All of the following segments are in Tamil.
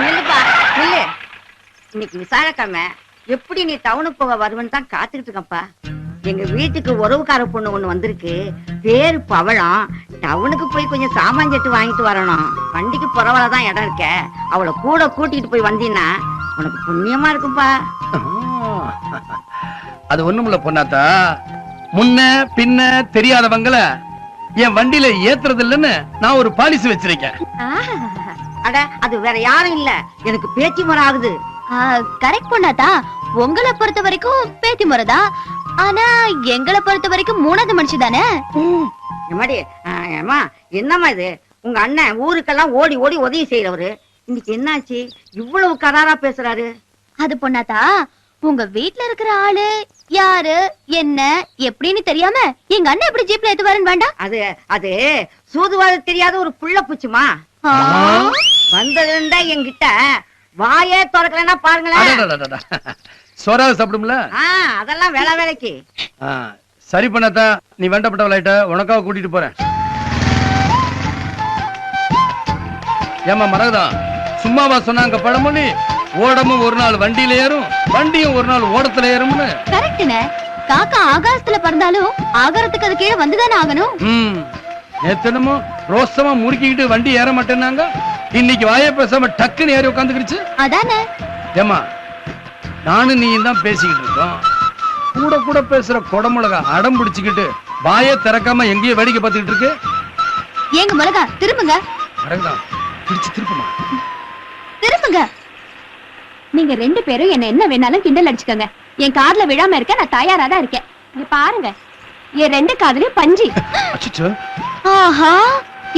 நில்லுப்பா நில்லு. இன்னைக்கு விசாரக்கிழமை, எப்படி நீ டவுனுக்கு போக வருவன்னு தான் காத்துக்கிட்டு இருக்கப்பா. எங்க வீட்டுக்கு உறவுக்கார பொண்ணு ஒண்ணு வந்திருக்கு, பேரு பவளம். டவுனுக்கு போய் கொஞ்சம் சாமான் செட்டு வாங்கிட்டு வரணும். வண்டிக்கு புறவலதான் இடம் இருக்க, அவளை கூட கூட்டிட்டு போய் வந்தீன்னா உனக்கு புண்ணியமா இருக்கும்பா. அது ஒண்ணுமில்ல பொண்ணாத்தா, முன்ன பின்ன தெரியாதவங்கள என் வண்டியில ஏத்துறது இல்லன்னு நான் ஒரு பாலிசி வச்சிருக்கேன். அட அது வேற யாரும் இல்ல, எனக்கு பேச்சு முறை ஆகுது. கரெக்ட் பொண்ணாத்தா, உங்களை பொறுத்த வரைக்கும் பேத்தி முறைதான். ஆனா எங்களை பொறுத்த வரைக்கும் மூணாவது மனுஷி தானே. எம்மாடி, ஏமா என்னம்மா இது? உங்க அண்ணன் ஊருக்கெல்லாம் ஓடி ஓடி உதவி செய்யறவரு, இன்னைக்கு என்னாச்சு இவ்வளவு கராரா பேசுறாரு? அது பொண்ணாத்தா, உங்க வீட்ல இருக்கிற ஆளு யாரு என்ன எப்படின்னு தெரியாம எங்க அண்ணன் எப்படி ஜீப்ல ஏத்துவாருன்னு வேண்டாம். அது அது சூதுவாது தெரியாத ஒரு புள்ள பூச்சுமா. வந்ததுண்டா என்கிட்ட வாயே திறக்கலன்னா பாருங்களேன். சோறாவது சாப்பிடும்ல. அதெல்லாம் வேலை வேலைக்கு. சரி பண்ணாத்தா, நீ வேண்டப்பட்டவளாயிட்ட, உனக்காக கூட்டிட்டு போறேன். ஏமா மரகதா, சும்மாவா சொன்னாங்க பழமொழி, ஓடமும் ஒரு நாள் வண்டியில ஏறும், வண்டியும் ஒரு நாள் ஓடத்துல ஏறும்னு? கரெக்ட்னே. காக்கா ஆகாசத்துல பறந்தாலும் ஆகாரத்துக்கு அது கீழே வந்துதானே ஆகணும். நேத்தனமோ ரோசமா முறுக்கிக்கிட்டு வண்டி ஏற மாட்டேன்னாங்க, இன்னைக்கு வாய பேசாம டக்குன்னு ஏறி உட்காந்துக்கிடுச்சு. அதானே. ஏமா நானும் நீயும் தான் பேசிக்கிட்டு இருக்கோம், கூட கூட பேசுற கொடமுளகா அடம் பிடிச்சுக்கிட்டு வாயே திறக்காம எங்கேயோ வேடிக்கை பார்த்துக்கிட்டு இருக்கு. ஏங்க மிளகா திரும்புங்க. மரகதா பிடிச்சு திருப்புமா. திரும்புங்க. நீங்க ரெண்டு பேரும் என்ன வேணாலும் கிண்டல் அடிச்சுக்கோங்க, என் கார்ல விழாம இருக்க நான் தயாரா தான் இருக்கேன். இங்க பாருங்க, என் ரெண்டு காதுலயும் பஞ்சி. ஆஹா,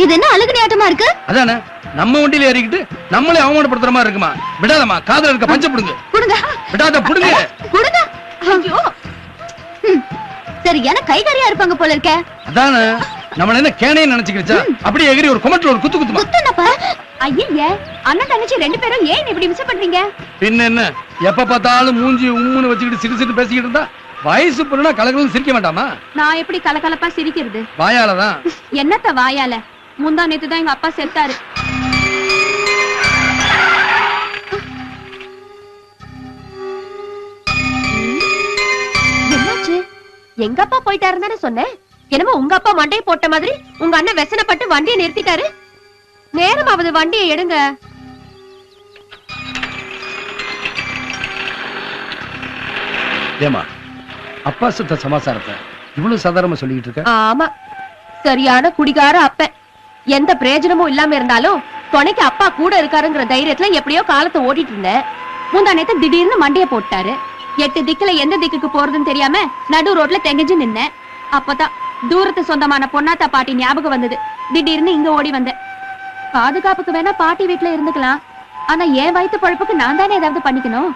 இது என்ன அழுகு ஆட்டமா இருக்கு? அதானே, நம்ம வண்டியில ஏறிக்கிட்டு நம்மளே அவமானப்படுத்துற மாதிரி இருக்குமா? விடாதம்மா, காதுல இருக்க பஞ்ச புடுங்க. புடுங்க. விடாத புடுங்க. புடுங்க. ஐயோ, சரியான கைகாரியா இருப்பாங்க போல இருக்க. அதானே, நம்மள என்ன கேனைய நினைச்சுக்கிச்சா? அப்படியே எகிரி ஒரு கொமட்ல ஒரு குத்து குத்துமா. குத்துனப்பா. ஐயே, அண்ணன் தங்கச்சி ரெண்டு பேரும் ஏன் இப்படி மிஸ் பண்றீங்க? பின்ன என்ன, எப்ப பார்த்தாலும் மூஞ்சி உம்முன்னு வச்சுக்கிட்டு சிறு சிறு பேசிக்கிட்டு இருந்தா வயசு பொண்ணுனா கலகலன்னு சிரிக்க வேண்டாமா? நான் எப்படி கலகலப்பா சிரிக்கிறது? வாயாலதான். என்னத்த வாயால? முந்தா நேத்து தான் எங்க அப்பா செத்தாரு. என்னாச்சு? எங்க அப்பா போயிட்டாருன்னு தானே சொன்னேன். என்னமோ உங்க அப்பா மண்டையை போட்ட மாதிரி உங்க அண்ணன் வெசனப்பட்டு வண்டியை நிறுத்திட்டாரு. நேரமாவது வண்டியை எடுங்க. ஏமா அப்பா சுத்த சமாசாரத்தை இவ்வளவு சாதாரணமா சொல்லிட்டு இருக்க? ஆமா, சரியான குடிகார அப்ப. எந்த பிரயோஜனமும் இல்லாம இருந்தாலும் துணைக்கு அப்பா கூட இருக்காருங்கிற தைரியத்துல எப்படியோ காலத்தை ஓட்டிட்டு இருந்தேன். முந்தா நேத்து திடீர்னு மண்டைய போட்டாரு. 8 திக்குல எந்த திக்குக்கு போறதுன்னு தெரியாம நடு ரோட்ல தெங்கஞ்சு நின்னேன். அப்பதான் தூரத்து சொந்தமான பொன்னாத்தா பாட்டி ஞாபகம் வந்தது. திடீர்னு இங்க ஓடி வந்தேன். பாதுகாப்புக்கு வேணா பாட்டி வீட்டுல இருந்துக்கலாம், ஆனா என் வயிற்று பழப்புக்கு நான் தானே ஏதாவது பண்ணிக்கணும்.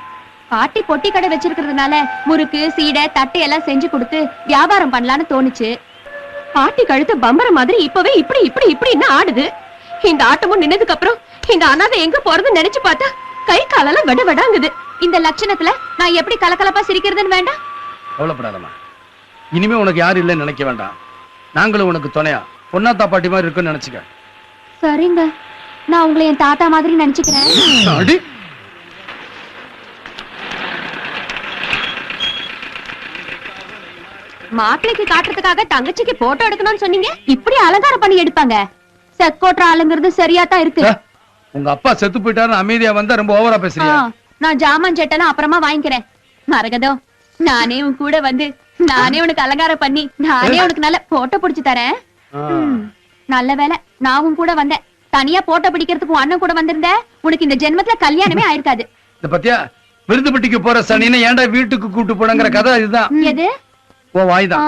பாட்டி பொட்டி கடை வச்சிருக்கிறதுனால முறுக்கு சீடை தட்டு எல்லாம் செஞ்சு கொடுத்து வியாபாரம் பண்ணலான்னு தோணுச்சு. பாட்டி கழுத்து பம்பர மாதிரி இப்பவே இப்படி இப்படி இப்படின்னு ஆடுது. இந்த ஆட்டமும் நின்னதுக்கு அப்புறம் இந்த அனாதை எங்க போறதுன்னு நினைச்சு பார்த்தா கை காலெல்லாம் வெட வெடாங்குது. இந்த லட்சணத்துல நான் எப்படி கலகலப்பா சிரிக்கிறதுன்னு வேண்டாம். கவலைப்படாதம்மா, இனிமே உனக்கு யாரும் இல்லைன்னு நினைக்க வேண்டாம். நாங்களும் உனக்கு துணையா பொன்னாத்தா பாட்டி மாதிரி இருக்குன்னு நினைச்சுக்க. சரிங்க, நான் உங்களை என் தாத்தா மாதிரி நினைச்சுக்கிறேன். மாப்பிளைக்கு காட்டுறதுக்காக தங்கச்சிக்கு போட்டோ எடுக்கணும்னு சொன்னீங்க, இப்படி அலங்காரம் பண்ணி எடுப்பாங்க? செக்கோட்ற ஆளுங்கிறது சரியா தான் இருக்கு. உங்க அப்பா செத்து போயிட்டாரு, அமைதியா வந்தா ரொம்ப ஓவரா பேசுறீங்க. நான் ஜாமான் செட்டெல்லாம் அப்புறமா வாங்கிக்கிறேன். மரகதம், நானே உன் கூட வந்து நானே உனக்கு அலங்காரம் பண்ணி நானே உனக்கு நல்ல போட்டோ பிடிச்சு தரேன். நல்ல வேலை நான் உன் கூட வந்தேன். தனியா போட்டோ பிடிக்கிறதுக்கு அண்ணன் கூட வந்திருந்த உனக்கு இந்த ஜென்மத்துல கல்யாணமே ஆயிருக்காது. இந்த பத்தியா விருதுப்பட்டிக்கு போற சனின்னு ஏன்டா வீட்டுக்கு கூட்டு போனங்கிற கதை இதுதான். எது? ஓ வாய்தான்.